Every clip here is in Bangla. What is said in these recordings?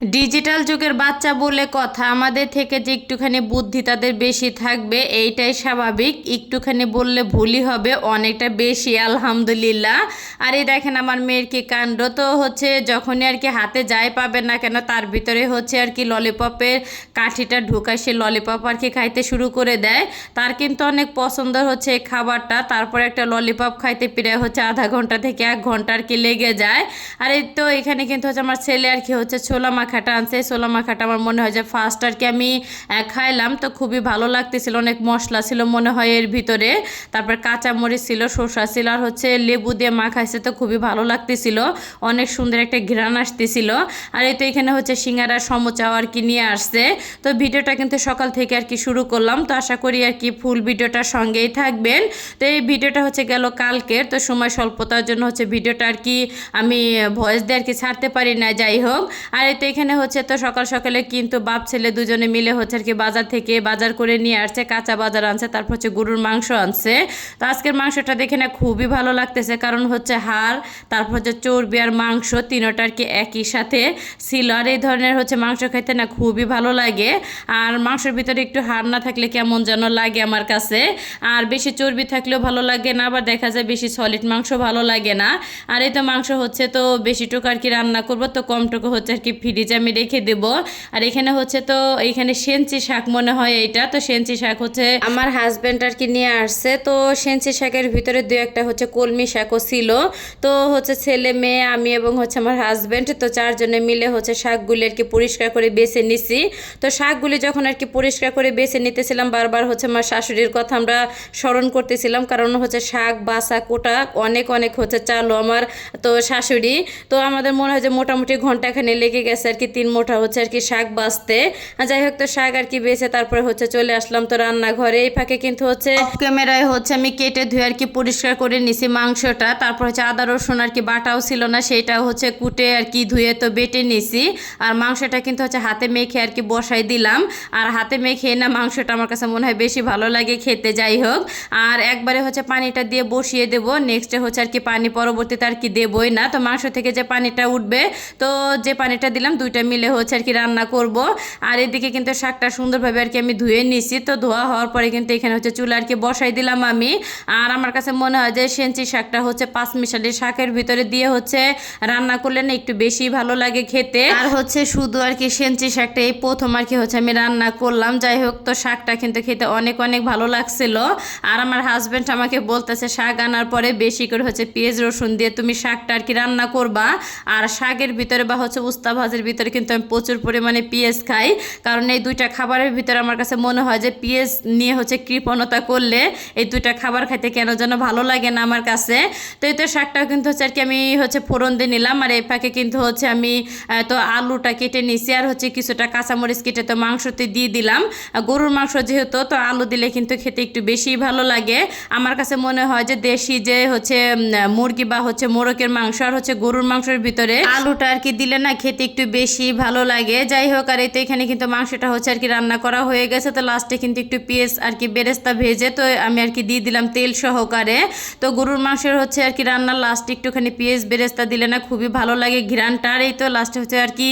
ডিজিটাল যুগের বাচ্চা বলে কথা, আমাদের থেকে যে একটুখানি বুদ্ধি তাদের বেশি থাকবে এইটাই স্বাভাবিক। একটুখানি বললে ভুলই হবে, অনেকটা বেশি আলহামদুলিল্লাহ। আর এই দেখেন আমার মেয়ের কি কাণ্ড, তো হচ্ছে যখনই আর কি হাতে যাই পাবে না কেন তার ভিতরে হচ্ছে আর কি ললিপপের কাঠিটা ঢুকায়, সে ললিপপ আর কি খাইতে শুরু করে দেয়। তার কিন্তু অনেক পছন্দ হচ্ছে এই খাবারটা। তারপর একটা ললিপপ খাইতে প্রায় হচ্ছে আধা ঘন্টা থেকে 1 ঘন্টা আর কি লেগে যায়। আর এই তো এখানে কিন্তু হচ্ছে আমার ছেলে আর কি হচ্ছে ছোলা মাখাটা আনছে। ছোলা মাখাটা আমার মনে হয় যে ফার্স্ট আর কি আমি খাইলাম, তো খুবই ভালো লাগতেছিল। অনেক মশলা ছিল মনে হয় এর ভিতরে, তারপর কাঁচামরিচ ছিল, শসা ছিল, আর হচ্ছে লেবু দিয়ে মাখাইছে, তো খুবই ভালো লাগতেছিল। অনেক সুন্দর একটা ঘ্রাণ আসতেছিল। আর এই তো এখানে হচ্ছে সিঙ্গারা সমোচাও আর কি নিয়ে আসছে। তো ভিডিওটা কিন্তু সকাল থেকে আর কি শুরু করলাম, তো আশা করি আর কি ফুল ভিডিওটার সঙ্গেই থাকবেন। তো এই ভিডিওটা হচ্ছে গেল কালকের, তো সময় স্বল্পতার জন্য হচ্ছে ভিডিওটা আর কি আমি ভয়েস দিয়ে আর কি ছাড়তে পারি না, যাই হোক। আর এই তো এখানে হচ্ছে তো সকাল সকালে কিন্তু বাপ ছেলে দুজনে মিলে হচ্ছে আর কি বাজার থেকে বাজার করে নিয়ে আসছে, কাঁচা বাজার আনছে, তারপর হচ্ছে গরুর মাংস আনছে। তো আজকের মাংসটা দেখে না খুবই ভালো লাগতেছে, কারণ হচ্ছে হাড়, তারপর হচ্ছে চর্বি আর মাংস তিনোটা আর কি একই সাথে ছিল। আর এই ধরনের হচ্ছে মাংস খাইতে না খুবই ভালো লাগে। আর মাংসের ভিতরে একটু হাড় না থাকলে কেমন যেন লাগে আমার কাছে। আর বেশি চর্বি থাকলেও ভালো লাগে না, আবার দেখা যায় বেশি সলিড মাংস ভালো লাগে না। আর এই তো মাংস হচ্ছে তো বেশিটুকু আর কি রান্না করবো, তো কমটুকু হচ্ছে আর কি ফ্রিজে আমি রেখে দেব। আর এখানে হচ্ছে তো এইখানে সেঞ্চি শাক মনে হয় এইটা, তো সেঞ্চি শাক হচ্ছে আমার হাজব্যান্ড আর কি নিয়ে আসছে। তো সেঞ্চি শাকের ভিতরে দু একটা হচ্ছে কলমি শাকও ছিল। তো হচ্ছে ছেলে মেয়ে আমি এবং হচ্ছে আমার হাজব্যান্ড, তো চারজনে মিলে হচ্ছে শাকগুলি আর কি পরিষ্কার করে বেছে নিছি। তো শাকগুলি যখন আর কি পরিষ্কার করে বেছে নিতেছিলাম, বারবার হচ্ছে আমার শাশুড়ির কথা আমরা স্মরণ করতেছিলাম, কারণ হচ্ছে শাক বাছা কোটা অনেক অনেক হচ্ছে চালো আমার তো শাশুড়ি। তো আমাদের মনে হয় যে মোটামুটি ঘন্টাখানে লেগে গেছে আর কি 3 মুঠা হচ্ছে আর কি শাক বাছতে। যাই হোক, তো শাক আর কি বেছে তারপরে হচ্ছে চলে আসলাম তো রান্নাঘরে। এই ফাঁকে কিন্তু হচ্ছে ক্যামেরায় হচ্ছে আমি কেটে ধুয়ে আর কি পরিষ্কার করে নিছি মাংসটা। তারপর হচ্ছে আদা রসুন আর কি বাটাও ছিল না, সেইটাও হচ্ছে কুটে আর কি ধুয়ে তো বেটে নিছি। আর মাংসটা কিন্তু হচ্ছে হাতে মেখে আর কি বসাই দিলাম। আর হাতে মেখে না মাংসটা আমার কাছে মনে হয় বেশি ভালো লাগে খেতে। যাই হোক, আর একবারে হচ্ছে পানিটা দিয়ে বসিয়ে দেব, নেক্সটে হচ্ছে আর কি পানি পরবর্তীতে আর কি দেবই না। তো মাংস থেকে যে পানিটা উঠবে, তো যে পানিটা দিলাম দুইটা মিলে হচ্ছে আর কি রান্না করব। আর এদিকে কিন্তু শাকটা সুন্দরভাবে আর কি আমি ধুয়ে নিছি। তো ধোয়া হওয়ার পরে কিন্তু এখানে হচ্ছে চুলা আর কি বসাই দিলাম আমি। আর আমার কাছে মনে হয় যে সেঞ্চি শাকটা হচ্ছে 5 মিশালি শাকের ভিতরে দিয়ে হচ্ছে রান্না করলে না একটু বেশি ভালো লাগে খেতে। আর হচ্ছে শুধু আর কি সেঞ্চি শাকটা এই প্রথম আর কি হচ্ছে আমি রান্না করলাম। যাই হোক, তো শাকটা কিন্তু খেতে অনেক অনেক ভালো লাগছিল। আর আমার হাজব্যান্ড আমাকে বলতেছে শাক আনার পরে বেশি করে হচ্ছে পেঁয়াজ রসুন দিয়ে তুমি শাকটা আর কি রান্না করবা। আর শাকের ভিতরে বা হচ্ছে উস্তা ভাজির ভিতরে কিন্তু আমি প্রচুর পরিমাণে পেঁয়াজ খাই, কারণ এই দুইটা খাবারের ভিতরে আমার কাছে মনে হয় যে পেঁয়াজ নিয়ে হচ্ছে কৃপণতা করলে এই দুইটা খাবার খাইতে কেন যেন ভালো লাগে না আমার কাছে। তো এই তো শাকটাও কিন্তু হচ্ছে আর কি আমি হচ্ছে ফোড়ন দিয়ে নিলাম। আর এই ফাঁকে কিন্তু হচ্ছে আমি তো আলুটা কেটে নিছি, আর হচ্ছে কিছুটা কাঁচামরিচ কেটে তো মাংসতে দিয়ে দিলাম। গরুর মাংস যেহেতু, তো আলু দিলে কিন্তু খেতে একটু বেশি ভালো লাগে। আমার কাছে মনে হয় যে দেশি যে হচ্ছে মুরগি বা হচ্ছে মোরগের মাংস আর হচ্ছে গরুর মাংসের ভিতরে আলুটা আর কি দিলে না খেতে একটু বেশি ভালো লাগে। যাই হোক, আর এই তো এখানে কিন্তু মাংসটা হচ্ছে আর কি রান্না করা হয়ে গেছে। তো লাস্টে কিন্তু একটু পেঁয়াজ আর কি বেরেস্তা ভেজে তো আমি আর কি দিয়ে দিলাম তেল সহকারে। তো গরুর মাংসের হচ্ছে আর কি রান্নার লাস্টে একটুখানি পেঁয়াজ বেরেস্তা দিলে না খুবই ভালো লাগে ঘ্রাণটা। আর এই তো লাস্টে হচ্ছে আর কি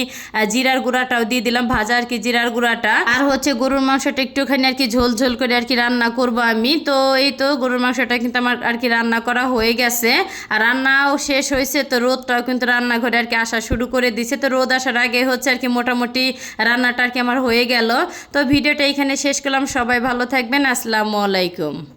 জিরার গুঁড়াটাও দিয়ে দিলাম, ভাজা আর কি জিরার গুঁড়াটা। আর হচ্ছে গরুর মাংসটা একটুখানি আর কি ঝোল ঝোল করে আর কি রান্না করব আমি। তো এই তো গরুর মাংসটা কিন্তু আমার আর কি রান্না করা হয়ে গেছে, আর রান্নাও শেষ হয়েছে। তো রোদটাও কিন্তু রান্নাঘরে আর কি আসা শুরু করে দিছে। তো রোদ আসার আগে হচ্ছে আর কি মোটামুটি রান্নাটা আর কি আমার হয়ে গেল। তো ভিডিওটা এখানে শেষ করলাম। সবাই ভালো থাকবেন, আসসালামু আলাইকুম।